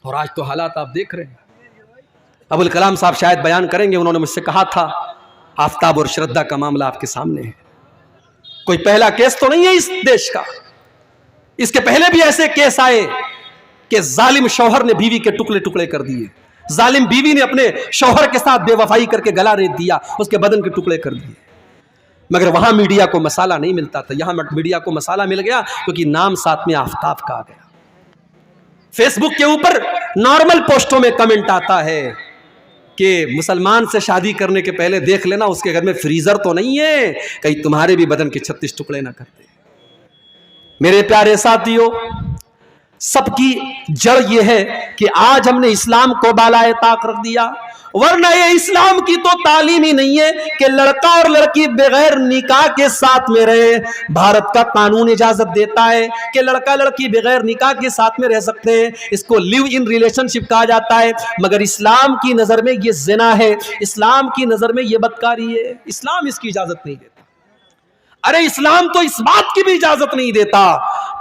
اور آج تو حالات آپ دیکھ رہے ہیں. ابوالکلام صاحب شاید بیان کریں گے, انہوں نے مجھ سے کہا تھا آفتاب اور شردھا کا معاملہ آپ کے سامنے ہے. کوئی پہلا کیس تو نہیں ہے اس دیش کا, اس کے پہلے بھی ایسے کیس آئے کہ ظالم شوہر نے بیوی کے ٹکڑے ٹکڑے کر دیے, ظالم بیوی نے اپنے شوہر کے ساتھ بے وفائی کر کے گلا ریت دیا, اس کے بدن کے ٹکڑے کر دیے. مگر وہاں میڈیا کو مسالہ نہیں ملتا تھا, یہاں میڈیا کو مسالہ مل گیا کیونکہ نام ساتھ میں آفتاب کا آ گیا. فیس بک کے اوپر نارمل پوسٹوں میں کمنٹ آتا ہے کہ مسلمان سے شادی کرنے کے پہلے دیکھ لینا اس کے گھر میں فریزر تو نہیں ہے, کہیں تمہارے بھی بدن کے 36 ٹکڑے نہ کرتے. میرے پیارے ساتھیوں, سب کی جڑ یہ ہے کہ آج ہم نے اسلام کو بالائے طاق رکھ دیا, ورنہ یہ اسلام کی تو تعلیم ہی نہیں ہے کہ لڑکا اور لڑکی بغیر نکاح کے ساتھ میں رہے. بھارت کا قانون اجازت دیتا ہے کہ لڑکا لڑکی بغیر نکاح کے ساتھ میں رہ سکتے ہیں, اس کو لیو ان ریلیشن شپ کہا جاتا ہے. مگر اسلام کی نظر میں یہ زنا ہے, اسلام کی نظر میں یہ بدکاری ہے, اسلام اس کی اجازت نہیں دیتا. ارے اسلام تو اس بات کی بھی اجازت نہیں دیتا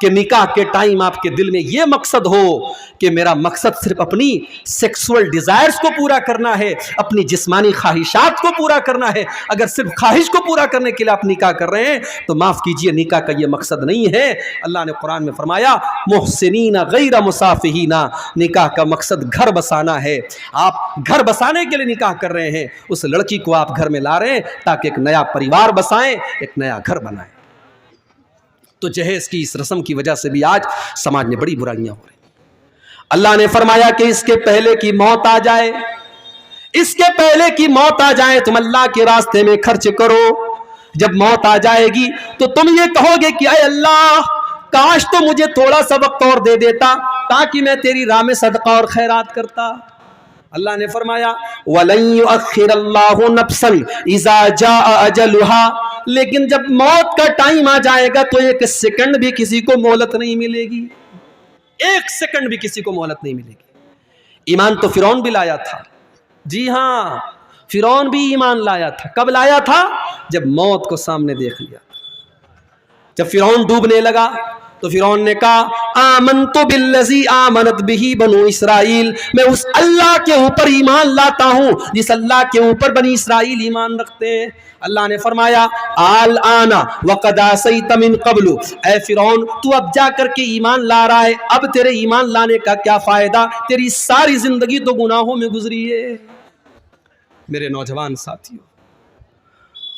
کہ نکاح کے ٹائم آپ کے دل میں یہ مقصد ہو کہ میرا مقصد صرف اپنی سیکسول ڈیزائرز کو پورا کرنا ہے, اپنی جسمانی خواہشات کو پورا کرنا ہے. اگر صرف خواہش کو پورا کرنے کے لیے آپ نکاح کر رہے ہیں تو معاف کیجئے, نکاح کا یہ مقصد نہیں ہے. اللہ نے قرآن میں فرمایا محسنین غیر مسافحین, نکاح کا مقصد گھر بسانا ہے. آپ گھر بسانے کے لیے نکاح کر رہے ہیں, اس لڑکی کو آپ گھر میں لا رہے ہیں تاکہ ایک نیا پریوار بسائیں, ایک نیا گھر بنائیں. تو جہیز کی اس رسم کی وجہ سے بھی آج سماج میں بڑی برائیاں ہو رہی. اللہ نے فرمایا کہ اس کے پہلے کی موت آ جائے, اس کے پہلے کی موت آ جائے تم اللہ کے راستے میں خرچ کرو. جب موت آ جائے گی تو تم یہ کہو گے کہ اے اللہ کاش تو مجھے تھوڑا سا وقت اور دے دیتا تاکہ میں تیری راہ میں صدقہ اور خیرات کرتا. اللہ نے فرمایا وَلَن يُؤَخِّرَ اللَّهُ نَفْسًا إِذَا جَاءَ أَجَلُهَا, لیکن جب موت کا ٹائم آ جائے گا تو ایک سیکنڈ بھی کسی کو مہلت نہیں ملے گی, ایک سیکنڈ بھی کسی کو مہلت نہیں ملے گی. ایمان تو فرعون بھی لایا تھا, جی ہاں فرعون بھی ایمان لایا تھا. کب لایا تھا؟ جب موت کو سامنے دیکھ لیا. جب فرعون ڈوبنے لگا تو فرعون نے کہا آمنت بالذی آمنت بہ بنو اسرائیل, میں اس اللہ کے اوپر ایمان لاتا ہوں جس اللہ کے اوپر بنی اسرائیل ایمان رکھتے ہیں. اللہ نے فرمایا الآن وقد عصیت من قبل, اے فرعون تو اب جا کر کے ایمان لا رہا ہے, اب تیرے ایمان لانے کا کیا فائدہ, تیری ساری زندگی تو گناہوں میں گزری ہے. میرے نوجوان ساتھیوں,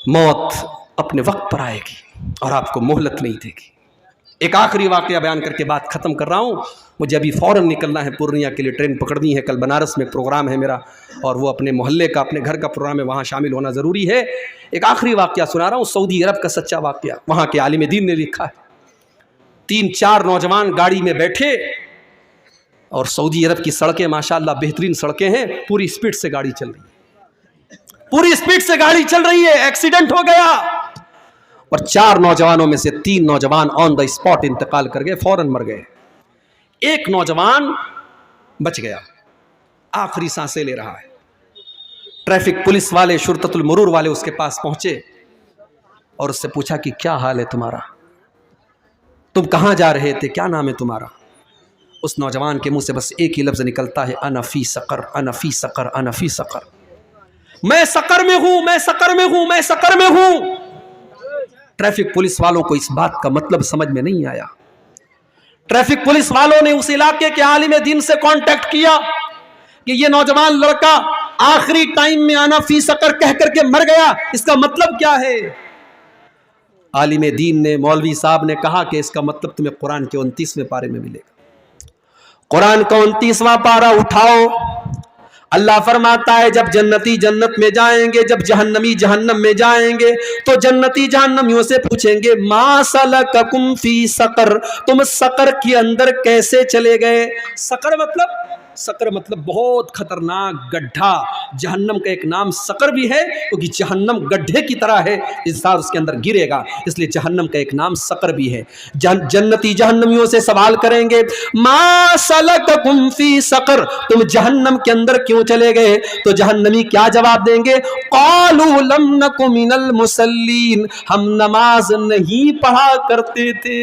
موت اپنے وقت پر آئے گی اور آپ کو مہلت نہیں دے گی. ایک آخری واقعہ بیان کر کے بات ختم کر رہا ہوں, مجھے ابھی فوراً نکلنا ہے پورنیہ کے لیے, ٹرین پکڑنی ہے. کل بنارس میں پروگرام ہے میرا اور وہ اپنے محلے کا اپنے گھر کا پروگرام ہے, وہاں شامل ہونا ضروری ہے. ایک آخری واقعہ سنا رہا ہوں, سعودی عرب کا سچا واقعہ. وہاں کے عالم دین نے لکھا ہے, 3-4 نوجوان گاڑی میں بیٹھے اور سعودی عرب کی سڑکیں ماشاءاللہ بہترین سڑکیں ہیں, پوری اسپیڈ سے گاڑی چل رہی ہے, پوری اسپیڈ سے گاڑی چل رہی ہے. ایکسیڈنٹ ہو گیا اور 4 نوجوانوں میں سے 3 نوجوان آن دا اسپاٹ انتقال کر گئے, فوراً مر گئے. ایک نوجوان بچ گیا, آخری سانسیں لے رہا ہے. ٹریفک پولیس والے, شرطۃ المرور والے اس کے پاس پہنچے اور اس سے پوچھا کہ کیا حال ہے تمہارا, تم کہاں جا رہے تھے, کیا نام ہے تمہارا. اس نوجوان کے منہ سے بس ایک ہی لفظ نکلتا ہے انا فی سقر, انا فی سقر, انا فی سقر, میں سقر میں ہوں, میں سقر میں ہوں, میں سقر میں ہوں. ٹریفک پولیس والوں کو اس بات کا مطلب سمجھ میں نہیں آیا. ٹریفک پولیس والوں نے اس علاقے کے عالم دین سے کانٹیکٹ کیا کہ یہ نوجوان لڑکا آخری ٹائم میں آنا فی سقر کہہ کر کے مر گیا, اس کا مطلب کیا ہے. عالم دین نے, مولوی صاحب نے کہا کہ اس کا مطلب تمہیں قرآن کے 29ویں پارے میں ملے گا. قرآن کا 29واں پارہ اٹھاؤ, اللہ فرماتا ہے جب جنتی جنت میں جائیں گے, جب جہنمی جہنم میں جائیں گے تو جنتی جہنمیوں سے پوچھیں گے ما سلککم فی سقر, تم سقر کے اندر کیسے چلے گئے. سقر مطلب بہت خطرناک گڈھا. جہنم کا ایک نام سقر بھی ہے کیونکہ جہنم گڈھے کی طرح ہے, انسان اس کے اندر گرے گا, اس لیے جہنم کا ایک نام سقر بھی ہے. جنتی جہنمیوں سے سوال کریں گے ما سلککم فی سقر, تم جہنم کے اندر کیوں چلے گئے. تو جہنمی کیا جواب دیں گے, قالوا لم نک من المصلین, ہم نماز نہیں پڑھا کرتے تھے.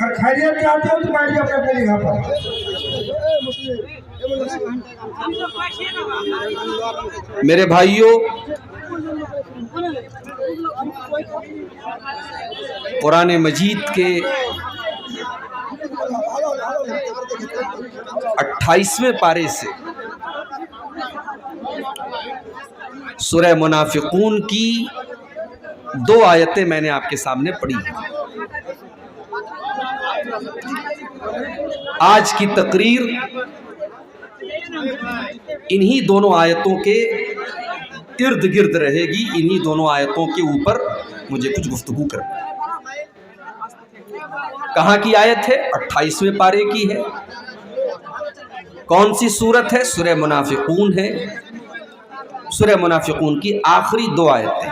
اور خیریت چاہتے ہو تو بیٹھ جاؤ اپنے جگہ پر. میرے بھائیوں، قرآن مجید کے 28ویں پارے سے سورہ منافقون کی 2 آیتیں میں نے آپ کے سامنے پڑھی ہیں. آج کی تقریر انہی دونوں آیتوں کے ارد گرد رہے گی. انہی دونوں آیتوں کے اوپر مجھے کچھ گفتگو کرنی. کہاں کی آیت ہے؟ 28ویں پارے کی ہے. کون سی سورت ہے؟ سورہ منافقون ہے. سورہ منافقون کی آخری 2 آیتیں.